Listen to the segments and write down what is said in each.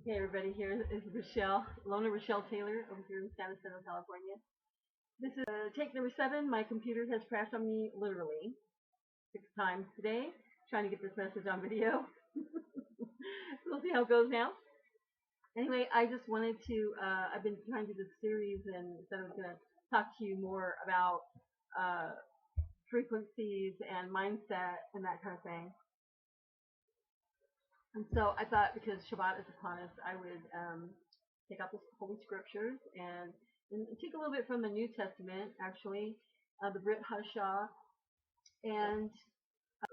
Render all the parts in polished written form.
Hey everybody, here is Reshel, Lona Reshel Taylor over here in San Antonio, California. This is take number 7. My computer has crashed on me literally 6 times today, trying to get this message on video. We'll see how it goes now. Anyway, I just wanted to, I've been trying to do this series and said I was going to talk to you more about uh, frequencies and mindset and that kind of thing. And so I thought because Shabbat is upon us, I would take out the Holy Scriptures and take a little bit from the New Testament, actually, the Brit Hadashah, and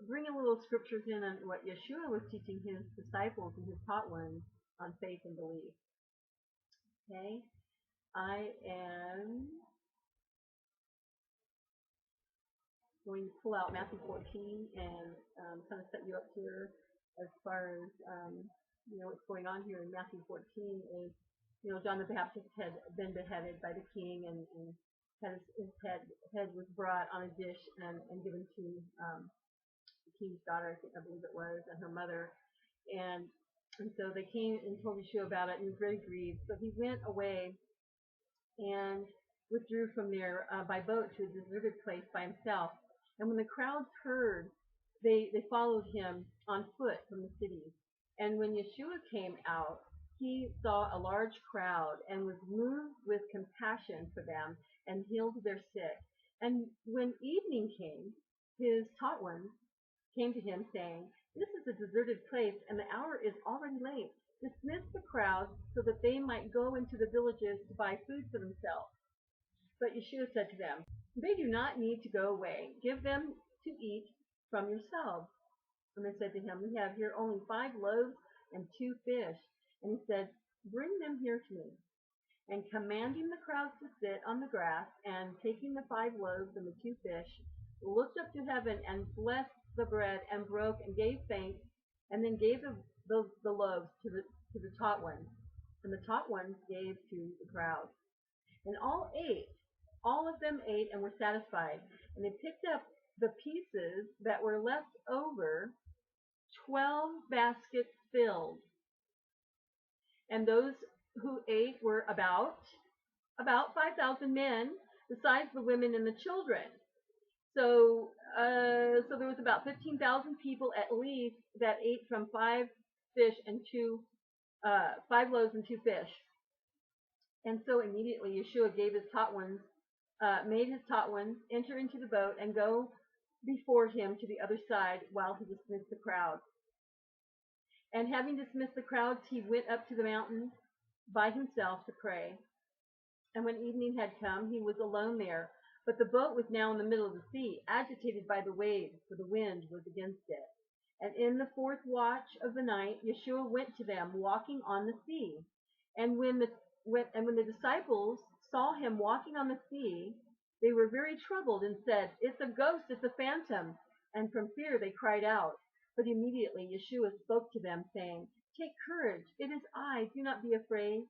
bring a little scriptures in on what Yeshua was teaching his disciples and his taught ones on faith and belief. Okay, I am going to pull out Matthew 14 and kind of set you up here as far as what's going on here in Matthew 14 is, John the Baptist had been beheaded by the king, and his head was brought on a dish and given to the king's daughter, I believe it was, and her mother. And so they came and told Yeshua about it, and he was very grieved. So he went away and withdrew from there by boat to a deserted place by himself. And when the crowds heard, they followed him on foot from the city. And when Yeshua came out, he saw a large crowd and was moved with compassion for them and healed their sick. And when evening came, his taught ones came to him saying, "This is a deserted place, and the hour is already late. Dismiss the crowd so that they might go into the villages to buy food for themselves." But Yeshua said to them, "They do not need to go away. Give them to eat from yourselves." And they said to him, "We have here only 5 loaves and 2 fish." And he said, "Bring them here to me." And commanding the crowds to sit on the grass, and taking the 5 loaves and the 2 fish, looked up to heaven and blessed the bread and broke and gave thanks, and then gave the loaves to the taught ones, and the taught ones gave to the crowd. And all of them ate and were satisfied. And they picked up the pieces that were left over, 12 baskets filled. And those who ate were about 5,000 men, besides the women and the children. So there was about 15,000 people at least that ate from 5 loaves and 2 fish. And so immediately Yeshua gave his taught ones, made his taught ones enter into the boat and go before him to the other side while he dismissed the crowd. And having dismissed the crowds, he went up to the mountain by himself to pray. And when evening had come, he was alone there. But the boat was now in the middle of the sea, agitated by the waves, for the wind was against it. And in the 4th watch of the night, Yeshua went to them, walking on the sea. And when the disciples saw him walking on the sea, they were very troubled and said, "It's a ghost, it's a phantom." And from fear they cried out. But immediately Yeshua spoke to them, saying, "Take courage, it is I, do not be afraid."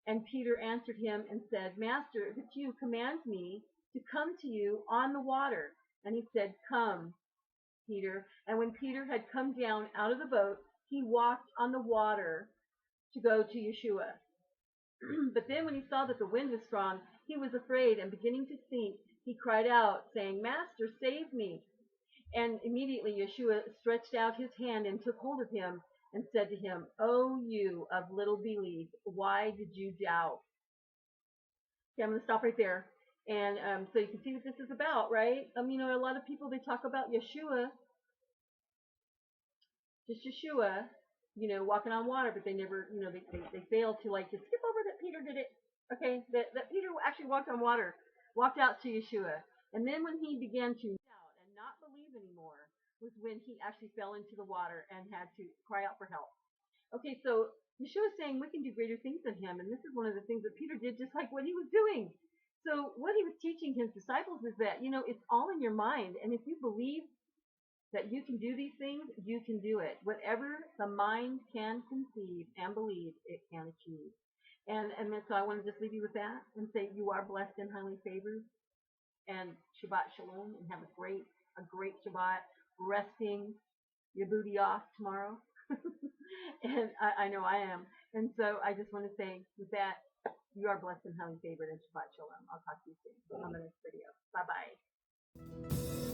And Peter answered him and said, "Master, if it's you, command me to come to you on the water." And he said, "Come, Peter." And when Peter had come down out of the boat, he walked on the water to go to Yeshua. But then when he saw that the wind was strong, he was afraid, and beginning to sink, he cried out, saying, "Master, save me." And immediately Yeshua stretched out his hand and took hold of him and said to him, "O you of little belief, why did you doubt?" Okay, I'm going to stop right there. And so you can see what this is about, right? A lot of people, they talk about Yeshua, just Yeshua, walking on water, but they never, they fail to like just skip over that Peter did it. Okay, that Peter actually walked on water, walked out to Yeshua. And then when he began to doubt and not believe anymore was when he actually fell into the water and had to cry out for help. Okay, so Yeshua is saying we can do greater things than him, and this is one of the things that Peter did, just like what he was doing. So what he was teaching his disciples is that, it's all in your mind, and if you believe that you can do these things, you can do it. Whatever the mind can conceive and believe, it can achieve. And so I want to just leave you with that and say you are blessed and highly favored. And Shabbat Shalom, and have a great Shabbat, resting your booty off tomorrow. And I know I am. And so I just want to say with that, you are blessed and highly favored, and Shabbat Shalom. I'll talk to you soon on the next video. Bye-bye.